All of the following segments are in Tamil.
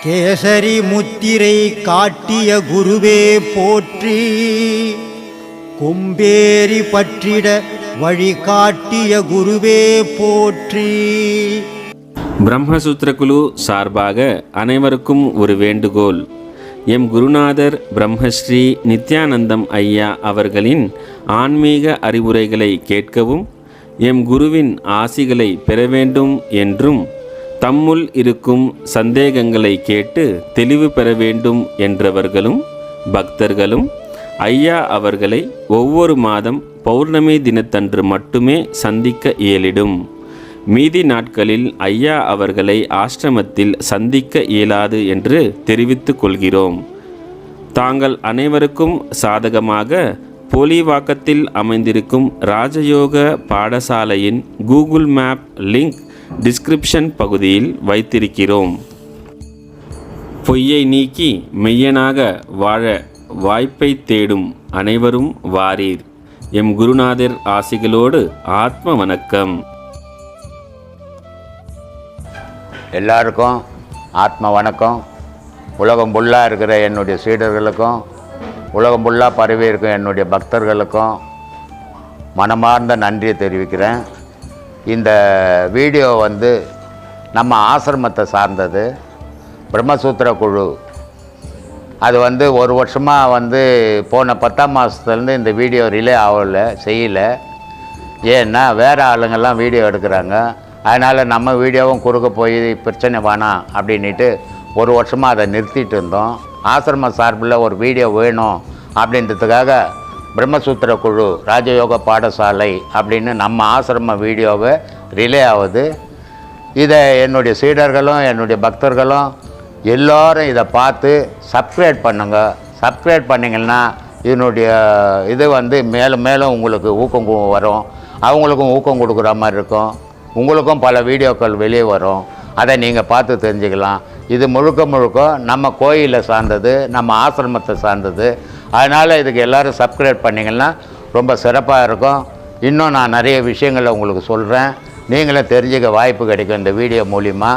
கேசரி முத்திரை காட்டிய குருவே போற்றி, கொம்பேரி பற்றிட வழி காட்டிய குருவே போற்றி. பிரம்மசூத்திர குழு சார்பாக அனைவருக்கும் ஒரு வேண்டுகோள். எம் குருநாதர் பிரம்மஸ்ரீ நித்யானந்தம் ஐயா அவர்களின் ஆன்மீக அறிவுரைகளை கேட்கவும், எம் குருவின் ஆசிகளை பெற வேண்டும் என்றும், தம்முள் இருக்கும் சந்தேகங்களை கேட்டு தெளிவு பெற வேண்டும் என்றவர்களும் பக்தர்களும் ஐயா அவர்களை ஒவ்வொரு மாதம் பௌர்ணமி தினத்தன்று மட்டுமே சந்திக்க இயலிடும். மீதி நாட்களில் ஐயா அவர்களை ஆசிரமத்தில் சந்திக்க இயலாது என்று தெரிவித்துக் கொள்கிறோம். தாங்கள் அனைவருக்கும் சாதகமாக போலிவாக்கத்தில் அமைந்திருக்கும் ராஜயோக பாடசாலையின் கூகுள் மேப் லிங்க் டிஸ்கிரிப்ஷன் பகுதியில் வைத்திருக்கிறோம். பொய்யை நீக்கி மெய்யனாக வாழ வாய்ப்பை தேடும் அனைவரும் வாரீர். எம் குருநாதர் ஆசிகளோடு ஆத்ம வணக்கம். எல்லாருக்கும் ஆத்ம வணக்கம். உலகம் ஃபுல்லாக இருக்கிற என்னுடைய சீடர்களுக்கும், உலகம் ஃபுல்லாக பரவி இருக்கும் என்னுடைய பக்தர்களுக்கும் மனமார்ந்த நன்றியை தெரிவிக்கிறேன். இந்த வீடியோ நம்ம ஆசிரமத்தை சார்ந்தது. பிரம்மசூத்திர குழு அது ஒரு வருஷமாக போன 10ஆம் மாதத்துலேருந்து இந்த வீடியோ ரிலே செய்யலை. ஏன்னா வேறு ஆளுங்கள்லாம் வீடியோ எடுக்கிறாங்க. அதனால் நம்ம வீடியோவும் குறுக்க போய் பிரச்சனை வேணாம் அப்படின்ட்டு ஒரு வருஷமாக அதை நிறுத்திட்டு இருந்தோம். ஆசிரம சார்பில் ஒரு வீடியோ வேணும் அப்படின்றதுக்காக பிரம்மசூத்திர குழு ராஜயோக பாடசாலை அப்படின்னு நம்ம ஆசிரம வீடியோவை ரிலே ஆகுது. இதை என்னுடைய சீடர்களும் என்னுடைய பக்தர்களும் எல்லோரும் இதை பார்த்து சப்ஸ்கிரைப் பண்ணுங்க. சப்ஸ்கிரைப் பண்ணிங்கன்னா இதனுடைய இது மேலும் மேலும் உங்களுக்கு ஊக்கம் வரும். அவங்களுக்கும் ஊக்கம் கொடுக்குற மாதிரி இருக்கும். உங்களுக்கும் பல வீடியோக்கள் வெளியே வரும். அதை நீங்கள் பார்த்து தெரிஞ்சுக்கலாம். இது முழுக்க முழுக்க நம்ம கோயிலை சார்ந்தது, நம்ம ஆசிரமத்தை சார்ந்தது. அதனால் இதுக்கு எல்லோரும் சப்ஸ்கிரைப் பண்ணிங்கன்னா ரொம்ப சிறப்பாக இருக்கும். இன்னும் நான் நிறைய விஷயங்களை உங்களுக்கு சொல்கிறேன். நீங்களும் தெரிஞ்சுக்க வாய்ப்பு கிடைக்கும் இந்த வீடியோ மூலிமா.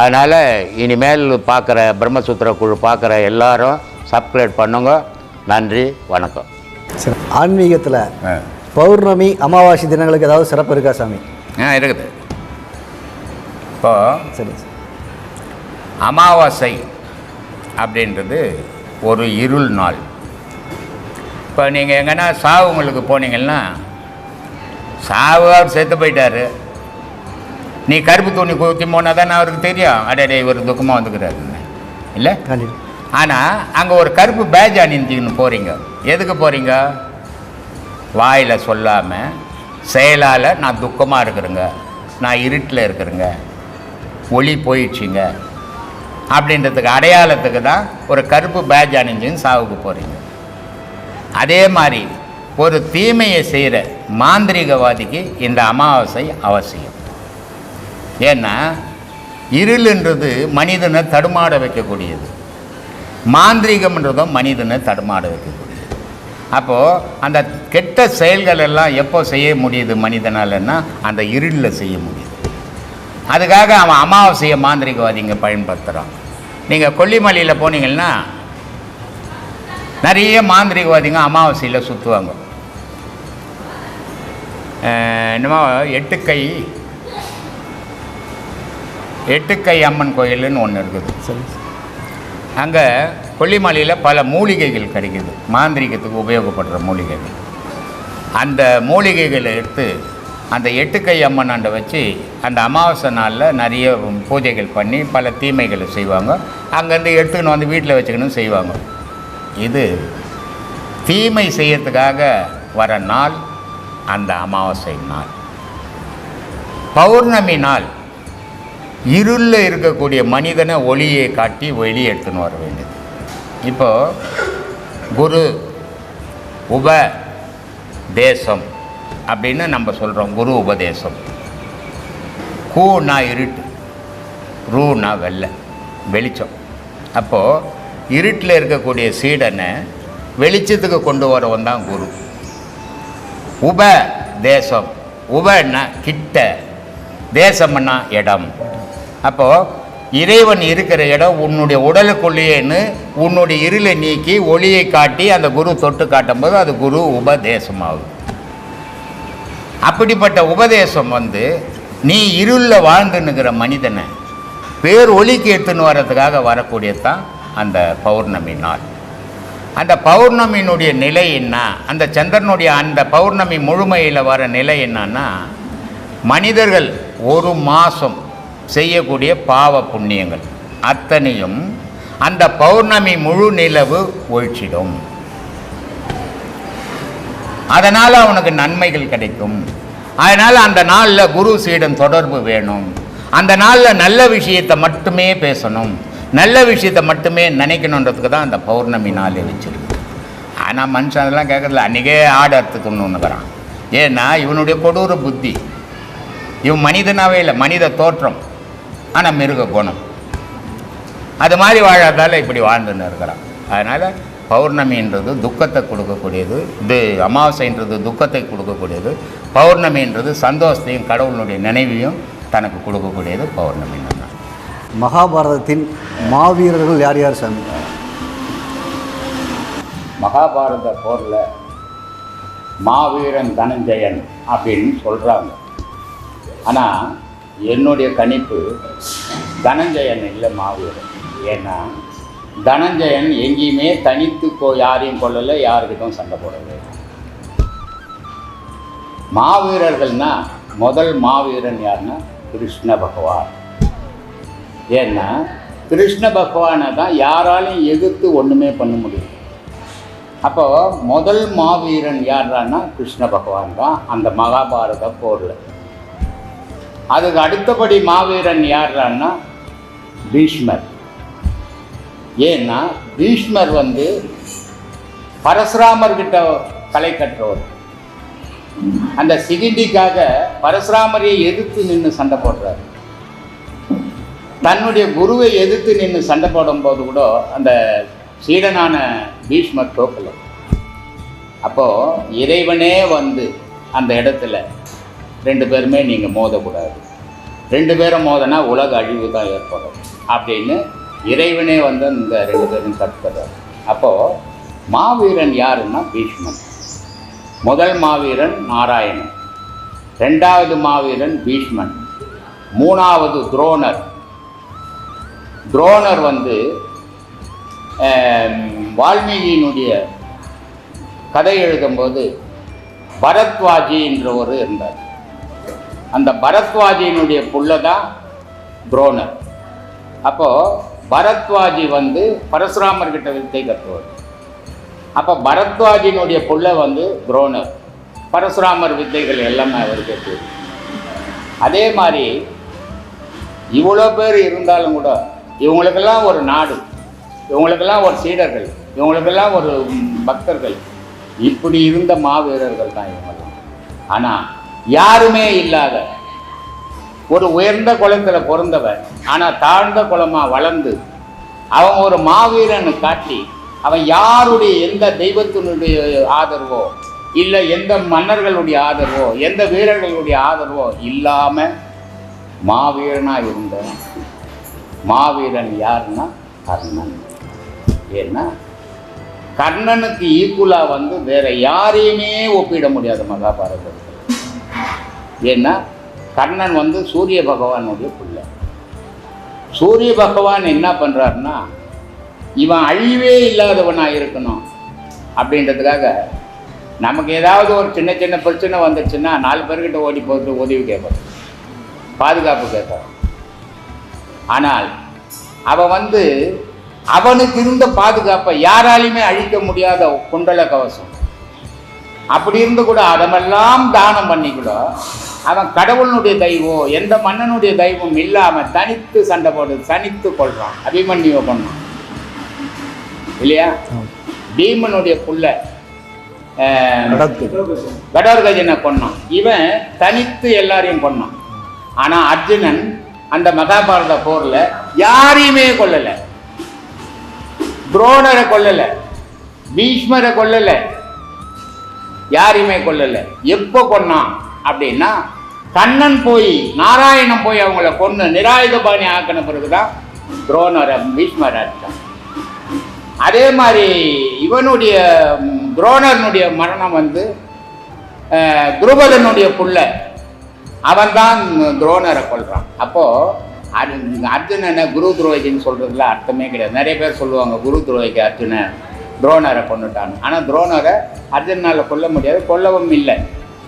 அதனால் இனிமேல் பார்க்குற பிரம்மசூத்திர குழு பார்க்குற எல்லோரும் சப்ஸ்கிரைப் பண்ணுங்க. நன்றி, வணக்கம். சரி, ஆன்மீகத்தில் பௌர்ணமி அமாவாசை தினங்களுக்கு ஏதாவது சிறப்பு இருக்கா சாமி? இருக்குது. இப்போது சரி, அமாவாசை அப்படின்றது ஒரு இருள் நாள். இப்போ நீங்கள் எங்கன்னா சாவுங்களுக்கு போனீங்கன்னா, சாவு அவர் செத்து போயிட்டார், நீ கருப்பு துணி ஊற்றி போனால் தானே அவருக்கு தெரியும் அடடே இவர் துக்கமாக வந்துக்கிறாருன்னு, இல்லை? ஆனால் அங்கே ஒரு கருப்பு பேஜ் அணிஞ்சின்னு போகிறீங்க. எதுக்கு போகிறீங்க? வாயில் சொல்லாமல் செயலால் நான் துக்கமாக இருக்கிறேங்க, நான் இருட்டில் இருக்கிறேங்க, ஒளி போயிடுச்சுங்க அப்படின்றதுக்கு அடையாளத்துக்கு தான் ஒரு கருப்பு பேட்ஜ் அணிஞ்சுன்னு சாவுக்கு போகிறீங்க. அதே மாதிரி ஒரு தீமையை செய்கிற மாந்திரிகவாதிக்கு இந்த அமாவாசை அவசியம். ஏன்னா இருளுன்றது மனிதனை தடுமாட வைக்கக்கூடியது, மாந்திரிகம்ன்றதும் மனிதனை தடுமாட வைக்கக்கூடியது. அப்போது அந்த கெட்ட செயல்கள் எல்லாம் எப்போ செய்ய முடியுது மனிதனாலன்னா அந்த இருளில் செய்ய முடியுது. அதுக்காக அவன் அமாவாசையை மாந்திரிகவாதிங்க பயன்படுத்துகிறான். நீங்கள் கொல்லிமலையில் போனீங்கன்னா நிறைய மாந்திரிகவாதிங்க அமாவாசையில் சுற்றுவாங்க. என்னமோ எட்டுக்கை அம்மன் கோயில்னு ஒன்று இருக்குது. சரி, அங்கே கொல்லிமலையில் பல மூலிகைகள் கிடைக்குது, மாந்திரிகத்துக்கு உபயோகப்படுற மூலிகைகள். அந்த மூலிகைகளை எடுத்து அந்த எட்டுக்கை அம்மனாண்ட வச்சு அந்த அமாவாசை நாளில் நிறைய பூஜைகள் பண்ணி பல தீமைகளை செய்வாங்க. அங்கேருந்து எடுத்துக்கணும் வீட்டில் வச்சுக்கணும் செய்வாங்க. இது தீமை செய்யறதுக்காக வர நாள் அந்த அமாவாசை நாள். பௌர்ணமி நாள் இருளில் இருக்கக்கூடிய மனிதனை ஒளியை காட்டி வெளியே எடுத்துன்னு வர வேண்டியது. இப்போது குரு உபதேசம் அப்படின்னு நம்ம சொல்கிறோம். குரு உபதேசம். கூனா இருட்டு, ரூனா வெளிச்சம். அப்போது இருட்டில் இருக்கக்கூடிய சீடனை வெளிச்சத்துக்கு கொண்டு வரவன் தான் குரு. உபதேசம், உபன்னா கிட்ட, தேசம்னா இடம். அப்போது இறைவன் இருக்கிற இடம் உன்னுடைய உடலுக்குள்ளேன்னு உன்னுடைய இருளை நீக்கி ஒளியை காட்டி அந்த குரு தொட்டு காட்டும்போது அது குரு உபதேசமாகும். அப்படிப்பட்ட உபதேசம் நீ இருளில் வாழ்ந்துன்னுக்கிற மனிதனை பேர் ஒளிக்கு எடுத்துன்னு வர்றதுக்காக வரக்கூடியதான் அந்த பௌர்ணமி நாள். அந்த பௌர்ணமியினுடைய நிலை என்ன, அந்த சந்திரனுடைய அந்த பௌர்ணமி முழுமையில் வர நிலை என்னன்னா, மனிதர்கள் ஒரு மாதம் செய்யக்கூடிய பாவ புண்ணியங்கள் அத்தனையும் அந்த பௌர்ணமி முழு நிலவு ஒழிச்சிடும். அதனால் அவனுக்கு நன்மைகள் கிடைக்கும். அதனால் அந்த நாளில் குரு சீடன் தொடர்பு வேணும். அந்த நாளில் நல்ல விஷயத்தை மட்டுமே பேசணும், நல்ல விஷயத்தை மட்டுமே நினைக்கணுன்றதுக்கு தான் அந்த பௌர்ணமி நாளை வச்சிருக்கு. ஆனால் மனுஷன் அதெல்லாம் கேட்கறதில்ல. அன்றைக்கே ஆடு அறுத்து கொண்டுக்கிறான். ஏன்னா இவனுடைய கொடூர புத்தி. இவன் மனிதனாகவே இல்லை, மனித தோற்றம், ஆனால் மிருக குணம். அது மாதிரி வாழாதால் இப்படி வாழ்ந்துன்னு இருக்கிறான். அதனால் பௌர்ணமின்றது துக்கத்தை கொடுக்கக்கூடியது, இது அமாவாசைன்றது துக்கத்தை கொடுக்கக்கூடியது, பௌர்ணமின்றது சந்தோஷத்தையும் கடவுளுடைய நினைவையும் தனக்கு கொடுக்கக்கூடியது பௌர்ணமி. மகாபாரதத்தின் மாவீரர்கள் யார் யார் சாமி? மகாபாரத போரில் மாவீரன் தனஞ்சயன் அப்படின்னு சொல்கிறாங்க. ஆனால் என்னுடைய கணிப்பு தனஞ்சயன் இல்லை, மாவீரன். ஏன்னா தனஞ்சயன் எங்கேயுமே தனித்து யாரையும் கொள்ளலை, யாருக்கிட்டும் சண்டை போடலை. மாவீரர்கள்னா முதல் மாவீரன் யாருன்னா கிருஷ்ண பகவான். ஏன்னா கிருஷ்ண பகவானை தான் யாராலையும் எதிர்த்து ஒன்றுமே பண்ண முடியும். அப்போ முதல் மாவீரன் யாரான்னா கிருஷ்ண பகவான் தான் அந்த மகாபாரத போரில். அதுக்கு அடுத்தபடி மாவீரன் யாரான்னா பீஷ்மர். ஏன்னா பீஷ்மர் பரசுராமர்கிட்ட கலை கற்றவர். அந்த சிகிண்டிக்காக பரசுராமரை எதிர்த்து நின்று சண்டை போடுறாரு. தன்னுடைய குருவை எதிர்த்து நின்று சண்டை போடும்போது கூட அந்த சீடனான பீஷ்மர் தோக்கலை. அப்போது இறைவனே அந்த இடத்துல ரெண்டு பேருமே நீங்கள் மோதக்கூடாது, ரெண்டு பேரும் மோதனா உலக அழிவு தான் ஏற்படும் அப்படின்னு இறைவனே அந்த ரெண்டு பேரும் கற்றுக்கிறார். அப்போது மாவீரன் யாருன்னா பீஷ்மன். முதல் மாவீரன் நாராயணன், ரெண்டாவது மாவீரன் பீஷ்மன், மூணாவது துரோணர். துரோணர் வால்மீகியினுடைய கதை எழுதும்போது பரத்வாஜின்றவர் இருந்தார். அந்த பரத்வாஜியினுடைய புள்ள தான் துரோணர். அப்போது பரத்வாஜி பரசுராமர்கிட்ட வித்தை கற்றுவார். அப்போ பரத்வாஜியினுடைய புள்ள துரோணர். பரசுராமர் வித்தைகள் எல்லாமே அவர் கற்று. அதே மாதிரி இவ்வளோ பேர் இருந்தாலும் கூட இவங்களுக்கெல்லாம் ஒரு நாடு, இவங்களுக்கெல்லாம் ஒரு சீடர்கள், இவங்களுக்கெல்லாம் ஒரு பக்தர்கள், இப்படி இருந்த மாவீரர்கள் தான் இவங்கெல்லாம். ஆனால் யாருமே இல்லாத ஒரு உயர்ந்த குலத்தில் பிறந்தவன் ஆனால் தாழ்ந்த குலமாக வளர்ந்து அவன் ஒரு மாவீரனை காட்டி அவன் யாருடைய எந்த தெய்வத்தினுடைய ஆதரவோ இல்லை எந்த மன்னர்களுடைய ஆதரவோ எந்த வீரர்களுடைய ஆதரவோ இல்லாமல் மாவீரனாக இருந்த மாவீரன் யாருன்னா கர்ணன். ஏன்னா கர்ணனுக்கு ஈக்குவலாக வேற யாரையுமே ஒப்பிட முடியாது மகாபாரதத்தில். ஏன்னா கர்ணன் சூரிய பகவானுடைய பிள்ளை. சூரிய பகவான் என்ன பண்ணுறாருன்னா இவன் அழிவே இல்லாதவனாக இருக்கணும் அப்படின்றதுக்காக நமக்கு ஏதாவது ஒரு சின்ன சின்ன பிரச்சனை வந்துடுச்சுன்னா 4 பேர்கிட்ட ஓடி போட்டு உதவி கேட்பார், பாதுகாப்பு கேட்பார். ஆனால் அவன் அவனுக்கு இருந்த பாதுகாப்பை யாராலையுமே அழிக்க முடியாத குண்டல கவசம் அப்படி இருந்து கூட அதெல்லாம் தானம் பண்ணி கூட அவன் கடவுளுடைய தெய்வம் எந்த மன்னனுடைய தெய்வம் இல்லாமல் தனித்து சண்டை போடு தனித்து கொள்றான். அபிமன்யுவை கொண்டான் இல்லையா? பீமனுடைய புள்ள கடோர்கஜனை கொண்டான். இவன் தனித்து எல்லாரையும் கொண்டான். ஆனால் அர்ஜுனன் அந்த மகாபாரத போரில் யாரையுமே கொல்லலை. துரோணரை கொல்லலை, பீஷ்மரை கொல்லலை, யாரையுமே கொல்லலை. எப்போ கொன்னான் அப்படின்னா கண்ணன் போய் நாராயணன் போய் அவங்கள கொன்று நிராயுதபாணி ஆக்கின பிறகுதான் துரோணரை பீஷ்மர் அடித்தான். அதே மாதிரி இவனுடைய துரோணனுடைய மரணம் வந்து துருபதனுடைய புள்ள அவன் தான் துரோணரை கொல்றான். அப்போ அர்ஜுனனை குரு துரோகின்னு சொல்றதுல அர்த்தமே கிடையாது. நிறைய பேர் சொல்லுவாங்க குரு துரோகிக்கு அர்ஜுனன் துரோணரை கொண்டுட்டான். ஆனால் துரோணரை அர்ஜுனால கொல்ல முடியாது, கொல்லவும் இல்லை.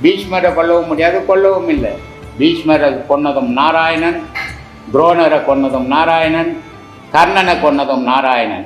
பீஷ்மரை கொல்லவும் முடியாது, கொல்லவும் இல்லை. பீஷ்மரை கொன்னதும் நாராயணன், துரோணரை கொன்னதும் நாராயணன், கர்ணனை கொன்னதும் நாராயணன்.